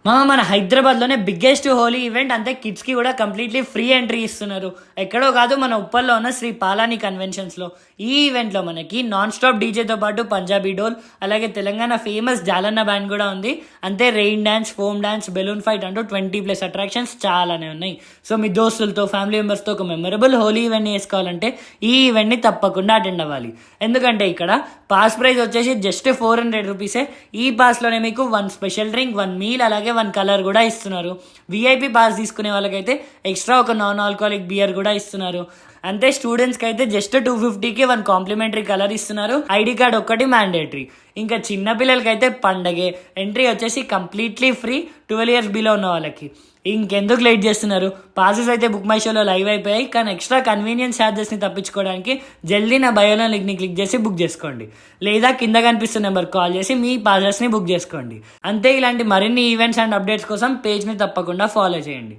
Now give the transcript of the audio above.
మన హైదరాబాద్లోనే biggest Holi event, అంతే కిడ్స్కి కూడా కంప్లీట్లీ ఫ్రీ ఎంట్రీ ఇస్తున్నారు. ఎక్కడో కాదు, మన ఉప్పల్లో ఉన్న శ్రీ పాలాని కన్వెన్షన్స్లో. ఈ ఈవెంట్లో మనకి నాన్ స్టాప్ డీజేతో పాటు పంజాబీ డోల్, అలాగే తెలంగాణ ఫేమస్ జాలన్న బ్యాండ్ కూడా ఉంది. అంతే rain dance, foam dance, balloon fight అంటూ 20+ అట్రాక్షన్స్ చాలానే ఉన్నాయి. సో మీ దోస్తులతో, ఫ్యామిలీ మెంబర్స్తో ఒక మెమరబుల్ హోలీ ఈవెంట్ని వేసుకోవాలంటే ఈ ఈవెంట్ని తప్పకుండా అటెండ్ అవ్వాలి. ఎందుకంటే ఇక్కడ పాస్ ప్రైస్ వచ్చేసి జస్ట్ 400 రూపీసే. ఈ పాస్లోనే మీకు 1 స్పెషల్ డ్రింక్, 1 మీల్, అలాగే 1 కలర్ కూడా ఇస్తున్నారు. విఐపి పాస్ తీసుకునే వాళ్ళకైతే ఎక్స్ట్రా ఒక నాన్ ఆల్కహాలిక్ బియర్ కూడా ఇస్తున్నారు. అంతే స్టూడెంట్స్కి అయితే జస్ట్ 250కి 1 కాంప్లిమెంటరీ కలర్ ఇస్తున్నారు. ఐడి కార్డ్ ఒక్కటి మ్యాండేటరీ. ఇంకా చిన్నపిల్లలకైతే పండగే. ఎంట్రీ వచ్చేసి కంప్లీట్లీ ఫ్రీ 12 ఇయర్స్ బిలో ఉన్న వాళ్ళకి. ఇంకెందుకు లేట్ చేస్తున్నారు? పాసెస్ అయితే బుక్ మై షోలో లైవ్ అయిపోయాయి. కానీ ఎక్స్ట్రా కన్వీనియన్స్ ఛార్జెస్ని తప్పించుకోవడానికి జల్దీ నా బయోలో లింక్ని క్లిక్ చేసి బుక్ చేసుకోండి. లేదా కింద కనిపిస్తున్న నెంబర్ కాల్ చేసి మీ పాసెస్ని బుక్ చేసుకోండి. అంతే, ఇలాంటి మరిన్ని ఈవెంట్స్ అండ్ అప్డేట్స్ కోసం పేజ్ని తప్పకుండా ఫాలో చేయండి.